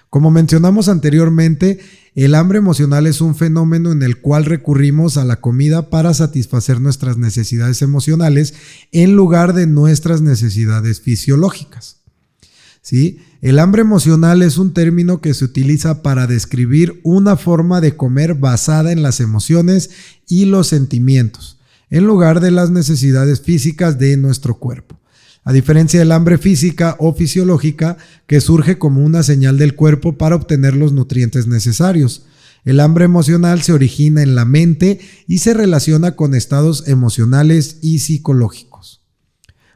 Como mencionamos anteriormente, el hambre emocional es un fenómeno en el cual recurrimos a la comida para satisfacer nuestras necesidades emocionales en lugar de nuestras necesidades fisiológicas. ¿Sí? El hambre emocional es un término que se utiliza para describir una forma de comer basada en las emociones y los sentimientos, en lugar de las necesidades físicas de nuestro cuerpo. A diferencia del hambre física o fisiológica, que surge como una señal del cuerpo para obtener los nutrientes necesarios. El hambre emocional se origina en la mente y se relaciona con estados emocionales y psicológicos.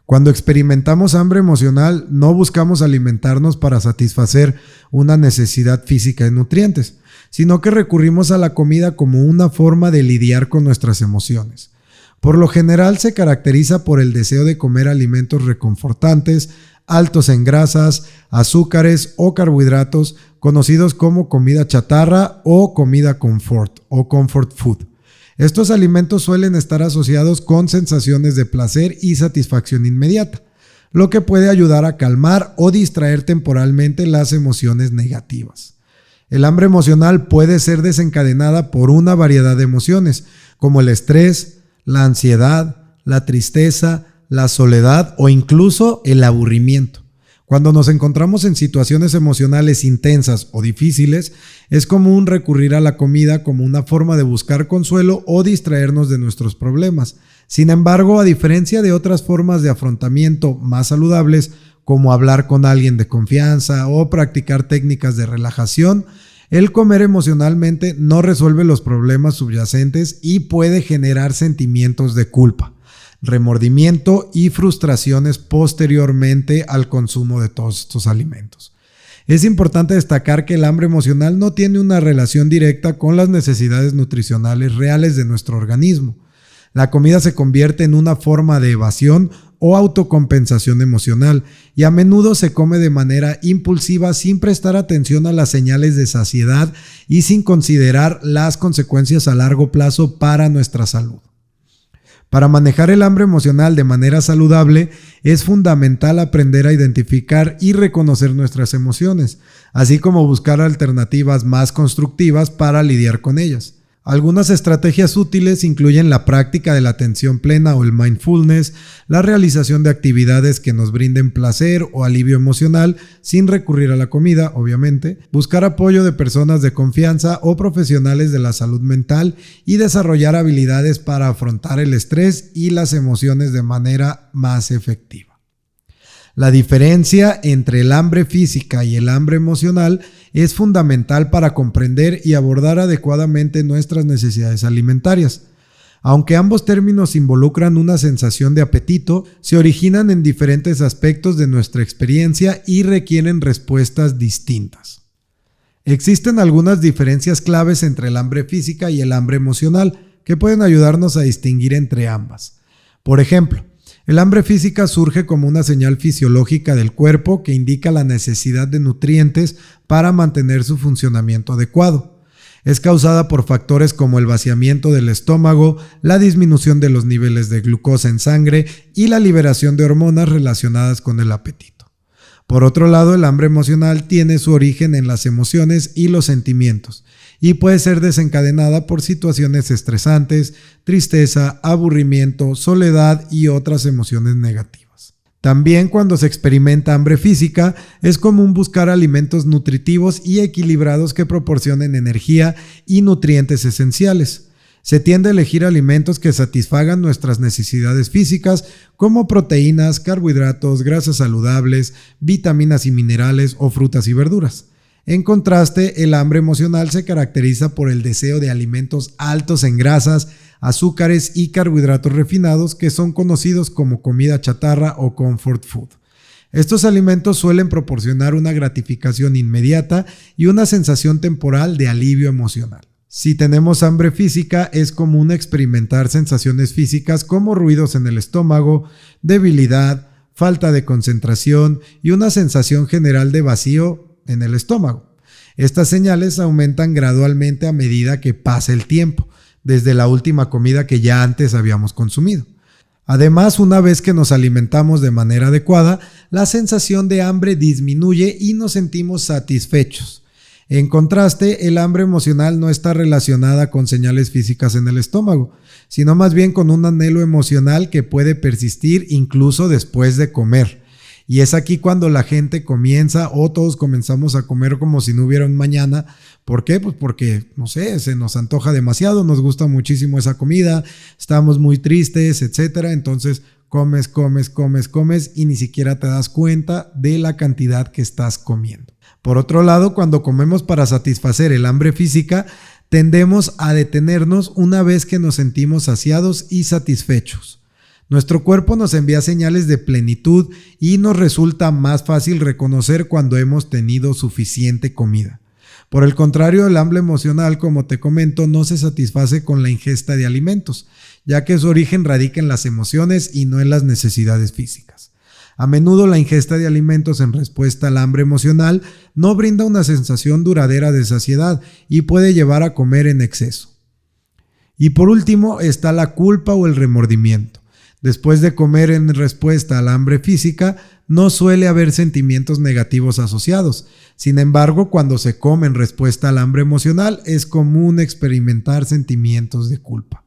Cuando experimentamos hambre emocional, no buscamos alimentarnos para satisfacer una necesidad física de nutrientes, sino que recurrimos a la comida como una forma de lidiar con nuestras emociones. Por lo general se caracteriza por el deseo de comer alimentos reconfortantes, altos en grasas, azúcares o carbohidratos, conocidos como comida chatarra o comida confort o comfort food. Estos alimentos suelen estar asociados con sensaciones de placer y satisfacción inmediata, lo que puede ayudar a calmar o distraer temporalmente las emociones negativas. El hambre emocional puede ser desencadenada por una variedad de emociones, como el estrés, la ansiedad, la tristeza, la soledad o incluso el aburrimiento. Cuando nos encontramos en situaciones emocionales intensas o difíciles, es común recurrir a la comida como una forma de buscar consuelo o distraernos de nuestros problemas. Sin embargo, a diferencia de otras formas de afrontamiento más saludables, como hablar con alguien de confianza o practicar técnicas de relajación, el comer emocionalmente no resuelve los problemas subyacentes y puede generar sentimientos de culpa, remordimiento y frustraciones posteriormente al consumo de todos estos alimentos. Es importante destacar que el hambre emocional no tiene una relación directa con las necesidades nutricionales reales de nuestro organismo. La comida se convierte en una forma de evasión o autocompensación emocional y a menudo se come de manera impulsiva sin prestar atención a las señales de saciedad y sin considerar las consecuencias a largo plazo para nuestra salud. Para manejar el hambre emocional de manera saludable, es fundamental aprender a identificar y reconocer nuestras emociones, así como buscar alternativas más constructivas para lidiar con ellas. Algunas estrategias útiles incluyen la práctica de la atención plena o el mindfulness, la realización de actividades que nos brinden placer o alivio emocional sin recurrir a la comida, obviamente, buscar apoyo de personas de confianza o profesionales de la salud mental y desarrollar habilidades para afrontar el estrés y las emociones de manera más efectiva. La diferencia entre el hambre física y el hambre emocional es fundamental para comprender y abordar adecuadamente nuestras necesidades alimentarias. Aunque ambos términos involucran una sensación de apetito, se originan en diferentes aspectos de nuestra experiencia y requieren respuestas distintas. Existen algunas diferencias claves entre el hambre física y el hambre emocional que pueden ayudarnos a distinguir entre ambas. Por ejemplo, el hambre física surge como una señal fisiológica del cuerpo que indica la necesidad de nutrientes para mantener su funcionamiento adecuado. Es causada por factores como el vaciamiento del estómago, la disminución de los niveles de glucosa en sangre y la liberación de hormonas relacionadas con el apetito. Por otro lado, el hambre emocional tiene su origen en las emociones y los sentimientos y puede ser desencadenada por situaciones estresantes, tristeza, aburrimiento, soledad y otras emociones negativas. También cuando se experimenta hambre física, es común buscar alimentos nutritivos y equilibrados que proporcionen energía y nutrientes esenciales. Se tiende a elegir alimentos que satisfagan nuestras necesidades físicas como proteínas, carbohidratos, grasas saludables, vitaminas y minerales o frutas y verduras. En contraste, el hambre emocional se caracteriza por el deseo de alimentos altos en grasas, azúcares y carbohidratos refinados que son conocidos como comida chatarra o comfort food. Estos alimentos suelen proporcionar una gratificación inmediata y una sensación temporal de alivio emocional. Si tenemos hambre física, es común experimentar sensaciones físicas como ruidos en el estómago, debilidad, falta de concentración y una sensación general de vacío en el estómago. Estas señales aumentan gradualmente a medida que pasa el tiempo, desde la última comida que ya antes habíamos consumido. Además, una vez que nos alimentamos de manera adecuada, la sensación de hambre disminuye y nos sentimos satisfechos, En contraste, el hambre emocional no está relacionada con señales físicas en el estómago, sino más bien con un anhelo emocional que puede persistir incluso después de comer. Y es aquí cuando la gente comienza o todos comenzamos a comer como si no hubiera un mañana. ¿Por qué? Pues porque, no sé, se nos antoja demasiado, nos gusta muchísimo esa comida, estamos muy tristes, etcétera. Entonces comes y ni siquiera te das cuenta de la cantidad que estás comiendo. Por otro lado, cuando comemos para satisfacer el hambre física, tendemos a detenernos una vez que nos sentimos saciados y satisfechos. Nuestro cuerpo nos envía señales de plenitud y nos resulta más fácil reconocer cuando hemos tenido suficiente comida. Por el contrario, el hambre emocional, como te comento, no se satisface con la ingesta de alimentos, ya que su origen radica en las emociones y no en las necesidades físicas. A menudo la ingesta de alimentos en respuesta al hambre emocional no brinda una sensación duradera de saciedad y puede llevar a comer en exceso. Y por último está la culpa o el remordimiento. Después de comer en respuesta al hambre física, no suele haber sentimientos negativos asociados. Sin embargo, cuando se come en respuesta al hambre emocional, es común experimentar sentimientos de culpa.